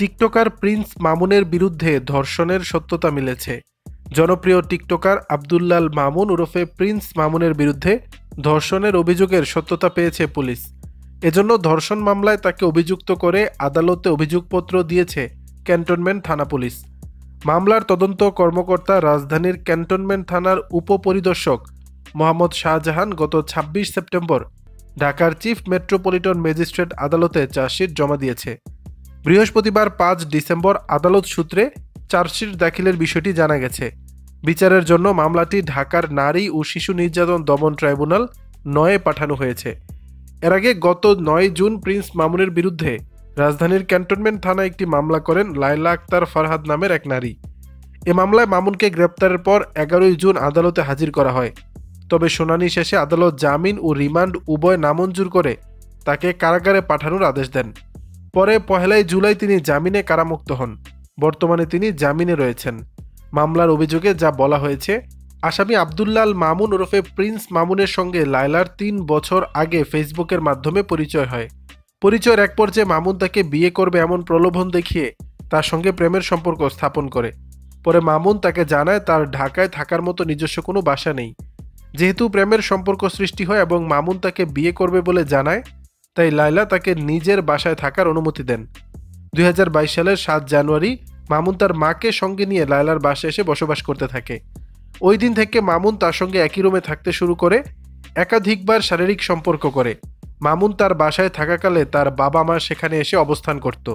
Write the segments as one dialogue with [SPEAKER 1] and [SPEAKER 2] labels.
[SPEAKER 1] TikToker Prince মামুনের বিরুদ্ধে ধর্ষণের সত্যতা মিলেছে। জনপ্রিয় টিকটকার আব্দুল্লাল মামুন ওরফে প্রিন্স মামুনের বিরুদ্ধে ধর্ষণের অভিযোগের সত্যতা পেয়েছে পুলিশ। এজন্য ধর্ষণ মামলায় তাকে অভিযুক্ত করে আদালতে অভিযোগপত্র দিয়েছে ক্যান্টনমেন্ট থানা পুলিশ। মামলার তদন্ত কর্মকর্তা রাজধানীর ক্যান্টনমেন্ট থানার উপপরিদর্শক মোহাম্মদ শাহজাহান গত ২৬ সেপ্টেম্বর ঢাকার চিফ মেট্রোপলিটন ম্যাজিস্ট্রেট আদালতে চার্জশিট জমা দিয়েছে। বৃহস্পতিবার ৫ ডিসেম্বর আদালত সূত্রে চার্জশিট দাখিলের বিষয়টি জানা গেছে। বিচারের জন্য মামলাটি ঢাকার নারী ও শিশু নির্যাতন দমন ট্রাইব্যুনাল ৯-এ পাঠানো হয়েছে। এর আগে গত ৯ জুন প্রিন্স মামুনের বিরুদ্ধে রাজধানীর ক্যান্টনমেন্ট থানায় একটি মামলা করেন লায়লা আক্তার ফারহাদ নামের এক নারী। এ মামলায় মামুনকে গ্রেপ্তারের পর ১১ জুন আদালতে হাজির করা হয়। তবে শুনানি শেষে আদালত জামিন ও রিমান্ড উভয় নামঞ্জুর করে তাকে কারাগারে পাঠানোর আদেশ দেন। পরে ১ জুলাই তিনি জামিনে কারামুক্ত হন। বর্তমানে তিনি জামিনে রয়েছেন। মামলার অভিযোগে যা বলা হয়েছে, আসামি আব্দুল্লাল মামুন ওরফে প্রিন্স মামুনের সঙ্গে লায়লার ৩ বছর আগে ফেসবুকের মাধ্যমে পরিচয় হয়। পরিচয়ের এক পর্যায়ে মামুন তাকে বিয়ে করবে এমন প্রলোভন দেখিয়ে তার সঙ্গে প্রেমের সম্পর্ক স্থাপন করে। পরে মামুন তাকে জানায় তার ঢাকায় থাকার মতো নিজস্ব কোনো বাসা নেই। যেহেতু প্রেমের সম্পর্ক সৃষ্টি হয় এবং মামুন তাকে বিয়ে করবে বলে জানায়, তাই লায়লা তাকে নিজের বাসায় থাকার অনুমতি দেন। ২০২২ সালের ৭ জানুয়ারি মামুন তার মাকে সঙ্গে নিয়ে লায়লার বাসায় এসে বসবাস করতে থাকে। ওই দিন থেকে মামুন তার সঙ্গে একই রুমে থাকতে শুরু করে, একাধিকবার শারীরিক সম্পর্ক করে। মামুন তার বাসায় থাকাকালে তার বাবা মা সেখানে এসে অবস্থান করত।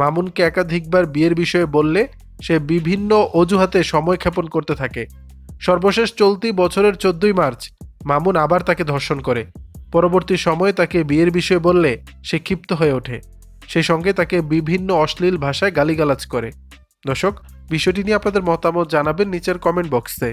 [SPEAKER 1] মামুনকে একাধিকবার বিয়ের বিষয়ে বললে সে বিভিন্ন অজুহাতে সময়ক্ষেপণ করতে থাকে। সর্বশেষ চলতি বছরের ১৪ মার্চ মামুন আবার তাকে ধর্ষণ করে। পরবর্তী সময়ে তাকে বিয়ের বিষয়ে বললে সে ক্ষিপ্ত হয়ে ওঠে। সেই সঙ্গে তাকে বিভিন্ন অশ্লীল ভাষায় গালিগালাজ করে। দর্শক, বিষয়টি নিয়ে আপনাদের মতামত জানাবেন নিচের কমেন্ট বক্সে।